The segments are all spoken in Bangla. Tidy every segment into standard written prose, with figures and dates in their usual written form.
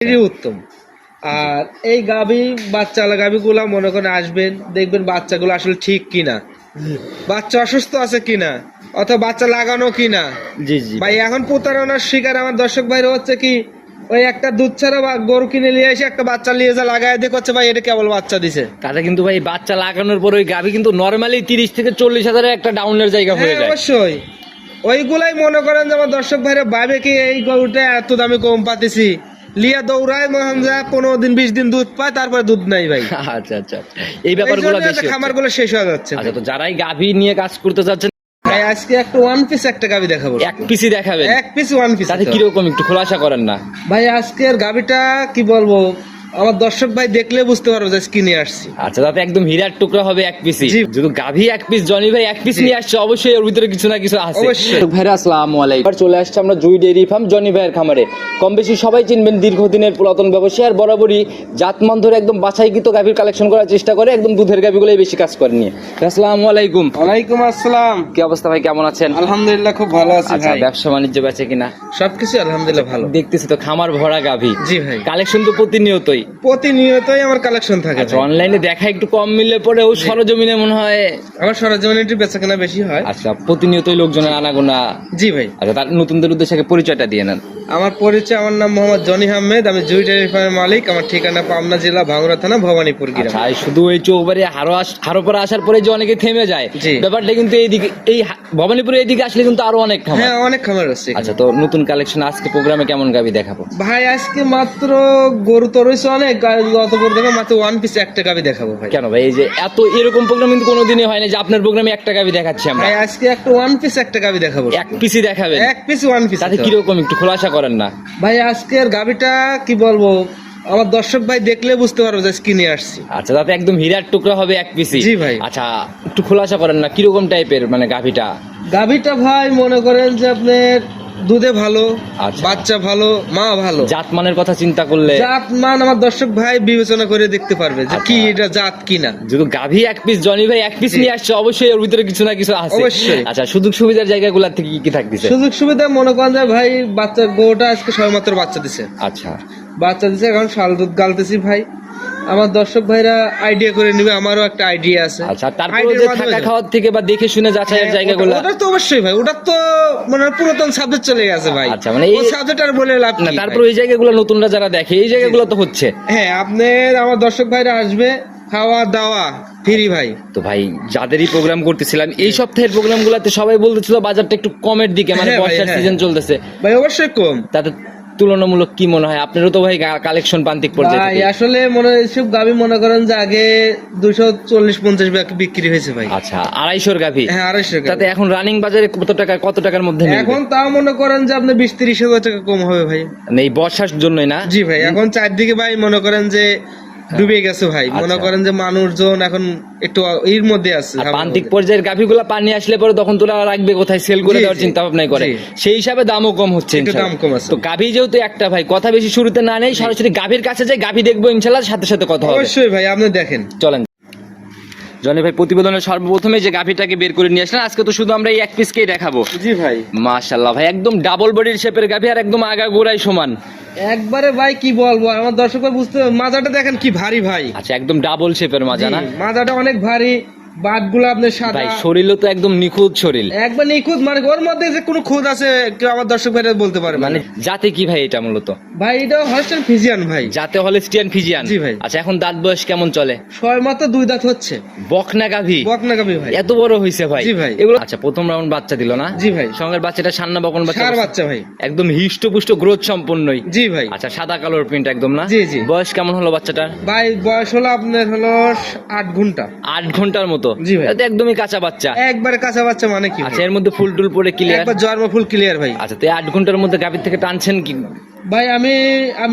উত্তম। আর এই গাভী বাচ্চালা গাভীগুলা মনে করেন আসবেন, দেখবেন বাচ্চাগুলো আসলে ঠিক কিনা, বাচ্চা অসুস্থ আছে কিনা, অথবা বাচ্চা লাগানো কিনা। জি জি ভাই এখন প্রতারণার শিকার আমার দর্শক ভাইরা হচ্ছে কি, ওই একটা দুধ ছাড়া বা গরু কিনে নিয়ে এসে একটা বাচ্চা নিয়ে যা লাগায় দিয়ে করছে ভাই এটা কেবল বাচ্চা দিছে। তাতে কিন্তু ভাই বাচ্চা লাগানোর পর ওই গাভী কিন্তু নরমালি 30 থেকে 40 হাজারের একটা ডাউনের জায়গা হয়ে যায়। অবশ্যই ওইগুলাই মনে করেন যে আমার দর্শক ভাইরা ভাবে কি এই গরুটা এত দামে কম পাতেছি, লিয়া দৌড়ায় মহান যা 15 দিন 20 দিন দুধ পায়, তারপরে দুধ নাই ভাই। আচ্ছা আচ্ছা, এই ব্যাপারগুলো বেশি খামার গুলো শেষ হয়ে যাচ্ছে। আচ্ছা, তো যারাই গাভী নিয়ে কাজ করতে যাচ্ছেন ভাই আজকে একটা ওয়ান পিস একটা গাভী দেখাবো। এক পিসই দেখাবেন? এক পিস ওয়ান পিস। তাতে কিরকম একটু খোলাসা করেন না ভাই। আজকের গাভীটা কি বলবো, আমার দর্শক ভাই দেখলে বুঝতে পারবো যে কিনে আসছি। আচ্ছা, তাতে একদম হীরার টুকরা হবে এক পিসই। যদি গাভী এক পিস, জনি ভাই এক পিস নিয়ে আসছে, অবশ্যই ওর ভিতরে কিছু না কিছু আছে। অবশ্যই ভাইরা আসসালামু আলাইকুম। এবার চলে আসছে আমরা জুই ডেইরি ফার্ম জনি ভাইয়ের খামারে। কম বেশি সবাই চিনবেন, দীর্ঘদিনের পুরাতন ব্যবসায়ী, আর বরাবরই জাতমান ধরে একদম বাছাইকৃত গাভীর কালেকশন করার চেষ্টা করে, একদম দুধের গাভীগুলোই বেশি কাজ করে নিয়ে। আসসালামু আলাইকুম। ওয়ালাইকুম আসসালাম। কি অবস্থা ভাই, কেমন আছেন? আলহামদুলিল্লাহ খুব ভালো আছি আচ্ছা, ভাই। ব্যবসা বাণিজ্য বেচে কিনা? সবকিছু আলহামদুলিল্লাহ ভালো। দেখতেছি তো খামার ভরা গাভী। জি ভাই, কালেকশন তো প্রতিনিয়তই আমার কালেকশন থাকে। আচ্ছা, অনলাইনে দেখা একটু কম মিললে পরে ও সরজমিনে মনে হয় আমার সরজমিনে একটু বেচা কেনা বেশি হয়। আচ্ছা, প্রতিনিয়তই লোকজনের আনাগোনা। জি ভাই। আচ্ছা, তার নতুনদের উদ্দেশ্যে আগে পরিচয়টা দিয়ে নেন। আমার পরিচয়, আমার নাম মোহাম্মদ জনি আহমেদ, আমি জুই ডেইরি ফার্মের মালিক। আমার ঠিকানা পাবনা জেলা ভাঙড়া থানা ভবানীপুর গ্রাম। আচ্ছা, শুধু এই চৌবাড়ি হারোপাড়া আসার পরে যে অনেকে থেমে যায়, জি। ব্যাপারটা কিন্তু এইদিকে এই ভবানীপুরে এইদিকে আসলে কিন্তু আরো অনেক খামার। হ্যাঁ, অনেক খামার আছে। আচ্ছা, তো নতুন কালেকশন আজকে প্রোগ্রামে কেমন গাভী দেখাবো? ভাই আজকে মাত্র গরু তো রয়েছে অনেক, অত বড় দেখো মাত্র ওয়ান পিস একটা গাভী দেখাবো ভাই। কেন ভাই, এই যে এত এরকম প্রোগ্রাম কিন্তু কোনোদিনই হয় না যে আপনার প্রোগ্রামে একটা গাভী দেখাচ্ছি আমরা। ভাই আজকে একটা ওয়ান পিস একটা গাভী দেখাবো। এক পিসই দেখাবেন? এক পিস ওয়ান পিস। তাতে কিরকম একটু খোলাসা করেন না ভাই। আজকের গাভীটা কি বলবো, আমার দর্শক ভাই দেখলে বুঝতে পারবো যে কিনে আসছি। আচ্ছা, তাতে একদম হীরার টুকরা হবে এক পিসই। জি ভাই। আচ্ছা, একটু খোলাসা করেন না কিরকম টাইপের মানে গাভীটা? গাভীটা ভাই মনে করেন যে আপনার দুধে ভালো, আচ্ছা। বাচ্চা ভালো, মা ভালো। জাতমানের কথা চিন্তা করলে জাত মান আমার দর্শক ভাই বিবেচনা করে দেখতে পারবে যে কি এটা জাত কিনা। যদি গাভী এক পিস, জনি ভাই এক পিস নিয়ে আসছে, অবশ্যই ওর ভিতরে কিছু না কিছু আছে। অবশ্যই। আচ্ছা, সুযোগ সুবিধার জায়গাগুলো থেকে কি কি থাকতেছে? সুযোগ সুবিধা মনে করেন যে ভাই বাচ্চা গরুটা আজকে সবেমাত্র বাচ্চা দিছে। আচ্ছা, বাচ্চা দিছে, এখন শাল দুধ গালতেছি ভাই। আমার দর্শক ভাইরা আইডিয়া করে নিবে, আমারও একটা আইডিয়া আছে। আচ্ছা, তারপরে যে থাকা খাওয়ার থেকে বা দেখে শুনে যাচাইয়ের জায়গাগুলো, ওটা তো অবশ্যই ভাই, ওটা তো মানে পুরাতন সাবজেক্ট চলে গেছে ভাই। আচ্ছা, মানে এই সাবজেক্ট আর বলে লাভ না, নেই। তারপর এই জায়গাগুলো নতুনরা যারা দেখে এই জায়গাগুলো তো হচ্ছে। হ্যাঁ, আপনার আমার দর্শক ভাইরা আসবে, খাওয়া দাওয়া ফ্রি ভাই। তো ভাই, যাদেরই প্রোগ্রাম করতেছিলাম এই সপ্তাহের প্রোগ্রামগুলোতে সবাই বলতেছিল বাজারটা একটু কমের দিকে, মানে হ্যাঁ ভাই, বর্ষার হ্যাঁ। সিজন চলতেছে ভাই অবশ্যই কম। তাতে তুলনামূলক কি মনে হয় আপনারও তো ভাই কালেকশন প্রান্তিক পর্যায়ে ভাই থেকে? আসলে মনে হয় সব গাভী মনে করেন যে আগে 240-50 বিক্রি হয়েছে ভাই। আচ্ছা, 250 গাভী। হ্যাঁ, 250 তাতে এখন রানিং বাজারে কত টাকার মধ্যে মিলবে? এখন তাও মনে করেন যে আপনি 20-30 হাজার টাকা কম হবে ভাই। মানে এই বর্ষার জন্যই না? জি ভাই, এখন চারদিকে ভাই মনে করেন যে ডুবে গেছে ভাই। মনে আচ্ছা। করেন যে মানুষজন এখন একটু এর মধ্যে আছে। আর প্রান্তিক পর্যায়ের গাভীগুলো পানি আসলে পরে তখন তোরা রাখবে কোথায়, সেল করে জি, দেওয়ার জি, চিন্তা ভাবনাই করে, জি। সেই হিসাবে দামও কম হচ্ছে একটু ইনশাআল্লাহ। দাম কম আছে। তো গাভী যেহেতু একটা ভাই, কথা বেশি শুরুতে না নেই, সরাসরি গাভীর কাছে যাই, গাভী দেখবো ইনশাআল্লাহ, সাথে সাথে কথা হবে। অবশ্যই ভাই, আপনি দেখেন। চলেন জনি ভাই, প্রতিবেদনের সর্বপ্রথমে যে গাভীটাকে বের করে নিয়ে আসলেন, আজকে তো শুধু আমরা এই এক পিসকেই দেখাবো। জি ভাই। মাশাআল্লাহ ভাই, একদম ডাবল বডির শেপের গাভী, আর একদম আগা গোড়ায় সমান। একবারে ভাই কি বলবো, আমার দর্শক ভাই বুঝতে, মাজাটা দেখেন কি ভারী ভাই। আচ্ছা, একদম ডাবল শেপের মাজা না? জি, মাজাটা অনেক ভারী, বাটগুলো আপনার সাদা। ভাই শরীরও তো একদম নিখুঁত শরীর, একবার নিখুঁত, মানে ওর মধ্যে যে কোনো খুঁত আছে কেউ আমার দর্শক ভাইরা বলতে পারে মানে জাতে কি ভাই এটা মূলত? ভাই এটা হলস্টাইন ফ্রিজিয়ান ভাই। জাতে হলস্টিয়ান ফ্রিজিয়ান। জি ভাই। আচ্ছা, এখন দাঁত বয়স কেমন চলে? সবেমাত্র 2 দাঁত হচ্ছে। বকনা গাভী? বকনা গাভী ভাই। এত বড় হইছে ভাই? জি ভাই। এগুলো আচ্ছা, প্রথম রাউন্ড বাচ্চা দিল না? জি ভাই। সঙ্গের বাচ্চাটা সান্না বকন বাচ্চা? ষাঁড় বাচ্চা ভাই। একদম হিষ্টপুষ্ট গ্রোথ সম্পন্নই। জি ভাই। আচ্ছা, সাদা কালোর প্রিন্ট একদম না? জি, জি। বয়স কেমন হলো বাচ্চাটার? ভাই বয়স হলো আপনার 8 ঘন্টা। 8 ঘন্টার মতো? জি ভাই। এটা একদমই কাঁচা বাচ্চা। একবারে কাঁচা বাচ্চা মানে কি ভাই? আচ্ছা, এর মধ্যে ফুল টুল পরে ক্লিয়ার? একবার জন্ম ফুল ক্লিয়ার ভাই। আচ্ছা, তো 8 ঘন্টার মধ্যে গাভীর থেকে টানছেন কি? ভাই আমি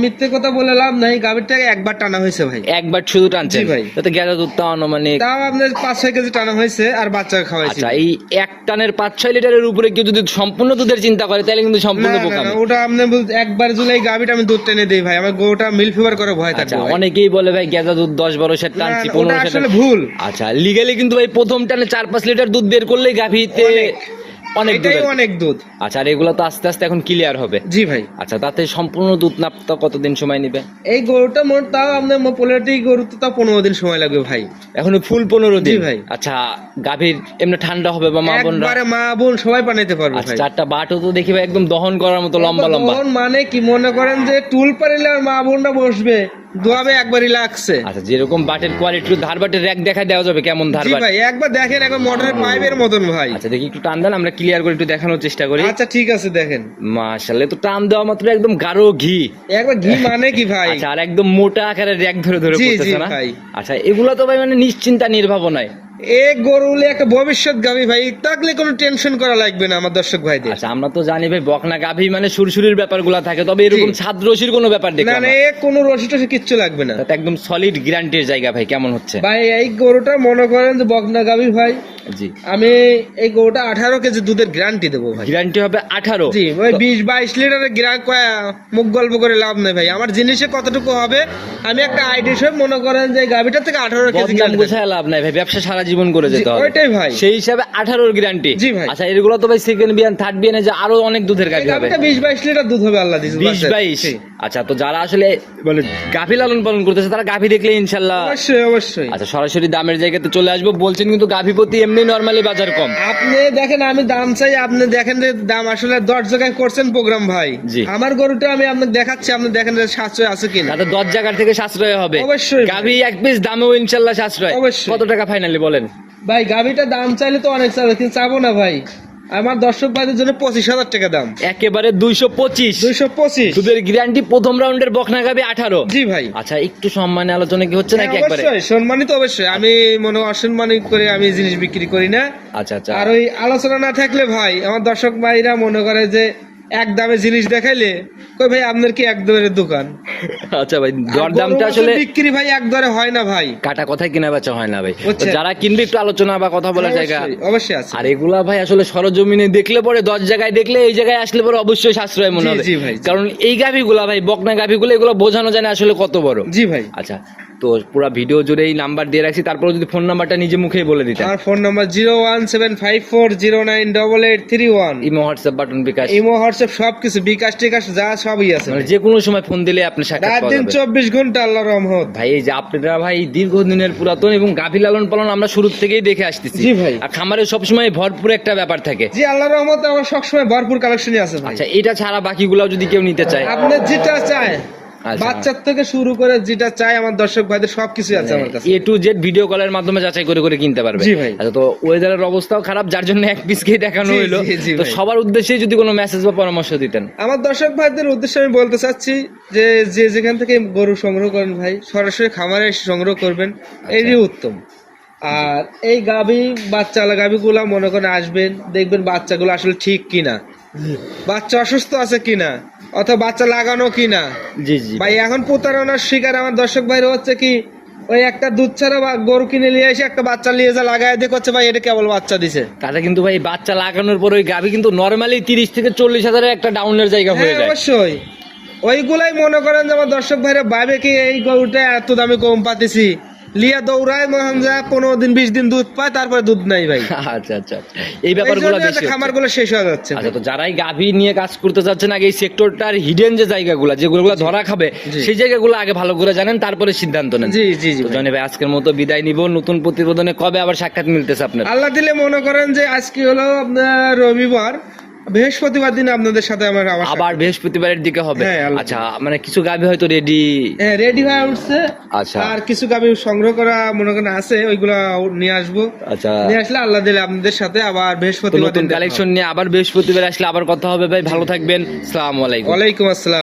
মিথ্যে কথা বলে লাভ নাই, গাভীরটাকে একবার টানা হয়েছে ভাই। একবার শুধু টানছেন? জি ভাই। তাতে গেঁদা দুধ তাও আনুমানিক? তাও আপনার 5-6 কেজি টানা হয়েছে, আর বাচ্চা খাওয়াইছি। আচ্ছা, এই এক টানের 5-6 লিটারের উপরে কেউ যদি সম্পূর্ণ দুধের চিন্তা করে তাহলে কিন্তু না সম্পূর্ণ না বোকা। না, ওটা আপনি একবার জুলে এই গাভীটা আমি দুধ টেনে দেই ভাই, আমার গরুটা মিল ফিভার করে ভয় থাকে। আচ্ছা, অনেকেই বলে ভাই গেঁদা দুধ 10-12 সের টানছি, 15 ওটা সের। আসলে ভুল। আচ্ছা, লিগালি কিন্তু ভাই প্রথম টানে 4-5 লিটার দুধ বের করলেই গাভীতে অনেক এটাই দুধের। অনেক দুধ। আচ্ছা, আর এগুলো তো আস্তে আস্তে এখন ক্লিয়ার হবে। জি ভাই। আচ্ছা, তাতে সম্পূর্ণ দুধ নাপতে কতদিন সময় নেবে? এই গরুটা মোট তাও আপনার পোলাটি গরু তো তাও 15 দিন সময় লাগবে ভাই। এখন ফুল 15 দিন? জি ভাই। আচ্ছা, গাভীর এমনি ঠান্ডা হবে বা মা বোনরা? একবারে মা বোন সবাই বানাইতে পারবে আচ্ছা, ভাই। চারটা বাটও তো দেখি ভাই একদম দহন করার মতো লম্বা লম্বা। তখন মানে কি মনে করেন যে টুল পারিলে আর মা বোনরা বসবে, দোয়াবে একবারই লাগছে। আচ্ছা, যেরকম বাটের কোয়ালিটি, ধার বাটের র্যাক দেখা দেওয়া যাবে কেমন ধার জি বাট? ভাই, একবার দেখেন, একবার মোটরের পাইপের মতন ভাই। আচ্ছা, দেখি একটু টান দেন, আমরা ক্লিয়ার করে একটু দেখানোর চেষ্টা করি। আচ্ছা ঠিক আছে, দেখেন মাশাআল্লাহ, তো টান দেওয়া মাত্র একদম গাঢ় ঘি। একবার ঘি মানে কি ভাই। আচ্ছা, আর একদম মোটা আকারের র্যাক ধরে ধরে জি, পড়তেছে জি না? ভাই। আচ্ছা, এগুলো তো ভাই মানে নিশ্চিন্তা নির্ভাবনায়। এ গরুলে একটা ভবিষ্যৎ গাভী ভাই, থাকলে কোনো টেনশন করা লাগবে না আমার দর্শক ভাইদের। আচ্ছা, আমরা তো জানি ভাই বকনা গাভী মানে সুরসুরির ব্যাপারগুলো থাকে, তবে এরকম জি। ছাদ রশির কোনো ব্যাপার না দেখলাম না, না। এ কোনো রসি টসি কিচ্ছু লাগবে না তাতে একদম সলিড গ্যারান্টির জায়গা ভাই, কেমন হচ্ছে? ভাই। এই গরুটা মনে করেন যে বকনা গাভী ভাই, জি, আমি এই গরুটা 18 কেজি দুধের গ্যারান্টি দেবো ভাই। গ্যারান্টি হবে 18? জি ওই 20-22 লিটারের মুখ গল্প করে লাভ নেই ভাই। আমার জিনিসে কতটুকু হবে আমি একটা আইডিয়া সব মনে করেন যে গাভীটা থেকে 18 কেজি বদনাম গ্যারান্টি। গোছায় লাভ নাই ভাই, ব্যবসা সারা জীবন করে যেতে হবে। ওইটাই ভাই। সেই হিসাবে 18 গ্যারান্টি। জি ভাই। আচ্ছা, এগুলো তো ভাই সেকেন্ড বিয়ান থার্ড বিয়ানে যে আরো অনেক দুধের গাভী হবে। গাভীটা 20-22 লিটার দুধ হবে আল্লাহ দিছে। 20-22? আচ্ছা, তো যারা আসলে মানে গাভী লালন পালন করতেছে তারা গাভী দেখলে ইনশাল্লাহ। অবশ্যই অবশ্যই। আচ্ছা, সরাসরি দামের জায়গাতে চলে আসবো বলছেন, কিন্তু গাভী প্রতি এমনি নরমালি বাজার কম। আপনি দেখেন, আমি দাম চাই, আপনি দেখেন যে দাম আসলে 10 জায়গায় করছেন প্রোগ্রাম ভাই। জি। আমার গরুটা আমি আপনাকে দেখাচ্ছি, আপনি দেখেন যে সাশ্রয় আছে কিনা। তাতে 10 জায়গার থেকে সাশ্রয় হবে। অবশ্যই ভাই। গাভী এক পিস দামেও ইনশাল্লাহ সাশ্রয়। অবশ্যই। কত টাকা ফাইনালি বলেন? ভাই গাভীটা দাম চাইলে তো অনেক চাবে, কিন্তু চাবো না ভাই। আমার দর্শক ভাইদের জন্য 25,000 টাকা দাম। একেবারে 225? 225। দুধের গ্যারান্টি প্রথম রাউন্ডের বকনা গাভী 18? জি ভাই। আচ্ছা, একটু সম্মানে আলোচনা কি হচ্ছে নাকি হ্যাঁ, একবারে? অবশ্যই সম্মানিত, অবশ্যই। আমি মনে অসম্মানিত করে আমি জিনিস বিক্রি করি না। আচ্ছা আচ্ছা। আর ওই আলোচনা না থাকলে ভাই আমার দর্শক ভাইরা মনে করে যে এক দামে জিনিস দেখাইলে কই ভাই আপনার কি এক দরের দোকান। আচ্ছা ভাই, আর দরদামটা গরু আসলে বিক্রি ভাই এক দরে হয় না ভাই। কাটা কথায় কিনা বেচা হয় না ভাই। তো বুঝছেন? যারা কিনবে একটু আলোচনা বা কথা বলার জায়গা। অবশ্যই, অবশ্যই আছে। আর এগুলা ভাই আসলে সরজমিনে দেখলে পরে 10 জায়গায় দেখলে এই জায়গায় আসলে পরে অবশ্যই সাশ্রয় মনে জি, হবে। জি ভাই। কারণ এই গাভীগুলা ভাই, বকনা গাভীগুলো, এগুলো বোঝানো যায় না আসলে কত বড়। জি ভাই। আচ্ছা, তো পুরো ভিডিও জুড়ে এই নাম্বার দিয়ে রাখছি, তারপরে যদি ফোন নাম্বারটা নিজে মুখেই বলে দিতেন। আমার phone number 01754098831। Imo, WhatsApp, button, bKash, imo, WhatsApp সবকিছু, বিকাশ টিকাশ যা সবই আছে। মানে যে কোনো সময় ফোন দিলে আপনি সাক্ষাৎ রাত পাওয়া দিন যাবে। 24 ঘন্টা আল্লাহর রহমত। ভাই এই যে আপনারা ভাই দীর্ঘদিনের পুরাতন এবং গাভী লালন পালন আমরা শুরু থেকেই দেখে আসতেছি। জি ভাই। আর খামারে সবসময় ভরপুর একটা ব্যাপার থাকে। জি আল্লাহর রহমতে আমার সবসময় ভরপুর কালেকশনই আছে ভাই। আচ্ছা, এটা ছাড়া বাকিগুলাও যদি কেউ নিতে চায়? আপনি যেটা চায়, আচ্ছা। বাচ্চার থেকে শুরু করে যেটা চাই আমার দর্শক ভাইদের সবকিছু আছে আমার কাছে। A to Z ভিডিও কলের মাধ্যমে যাচাই করে করে কিনতে পারবে। জি ভাই। আচ্ছা, তো ওয়েদারের অবস্থাও খারাপ, যার জন্য এক পিসকেই দেখানো জি, হলো। জি, জি তো ভাই। সবার উদ্দেশ্যে যদি কোনো মেসেজ বা পরামর্শ দিতেন। আমার দর্শক ভাইদের উদ্দেশ্যে আমি বলতে চাচ্ছি যে যে যেখান থেকে গরু সংগ্রহ করেন ভাই, সরাসরি খামারে এসে সংগ্রহ করবেন, এরই উত্তম। আর এই গাভী বাচ্চালা গাভীগুলা মনে করেন আসবেন, দেখবেন বাচ্চাগুলো আসলে ঠিক কিনা, বাচ্চা অসুস্থ আছে কিনা, অথবা বাচ্চা লাগানো কিনা। জি জি ভাই এখন প্রতারণার শিকার আমার দর্শক ভাইরা হচ্ছে কি, ওই একটা দুধ ছাড়া বা গরু কিনে নিয়ে এসে একটা বাচ্চা নিয়ে যা লাগায় দিয়ে করছে ভাই এটা কেবল বাচ্চা দিছে। তাতে কিন্তু ভাই বাচ্চা লাগানোর পর ওই গাভী কিন্তু নরমালি 30 থেকে 40 হাজারের একটা ডাউনের জায়গা হয়ে হ্যাঁ যায়। অবশ্যই। ওইগুলাই মনে করেন যে আমার দর্শক ভাইরা ভাবে কি এই গরুটা এত দামে কম পাতেছি, লিয়া দৌড়ায় মহান যা 15 দিন 20 দিন দুধ পায়, তারপরে দুধ নাই ভাই। আচ্ছা আচ্ছা, এই ব্যাপারগুলো বেশি হচ্ছে। খামার গুলো শেষ হয়ে যাচ্ছে। আচ্ছা, তো যারাই গাভী নিয়ে কাজ করতে চাচ্ছেন আগে এই সেক্টরটার হিডেন যে জায়গাগুলো যেগুলো ধরা খাবে জি। সেই জায়গাগুলো আগে ভালো করে জানেন, তারপরে সিদ্ধান্ত নেন। জি জি জি তো ভাই। জনি ভাই, আজকের মতো বিদায় নিব। নতুন প্রতিবেদনে কবে আবার সাক্ষাৎ মিলতেছে আপনার? আল্লাহ দিলে মনে করেন যে আজকে হলো আপনার রবিবার, বৃহস্পতিবার দিন আপনাদের সাথে আমার আবার বৃহস্পতিবারের দিকে হবে? হ্যাঁ, আল্লাহ। আচ্ছা, মানে কিছু গাভী হয়তো রেডি। হ্যাঁ রেডি হয়ে উঠছে। আচ্ছা আর কিছু গাভী সংগ্রহ করা মনে করেন আছে, ওইগুলা নিয়ে আসবো। আচ্ছা, নিয়ে আসলে আল্লাহ দিলে আপনাদের সাথে আবার তো বৃহস্পতিবার নতুন দিন দেখা হবে। কালেকশন নিয়ে আবার বৃহস্পতিবার আসলে আবার কথা হবে ভাই। ভালো থাকবেন, আসসালামু আলাইকুম। ওয়ালাইকুম আসসালাম।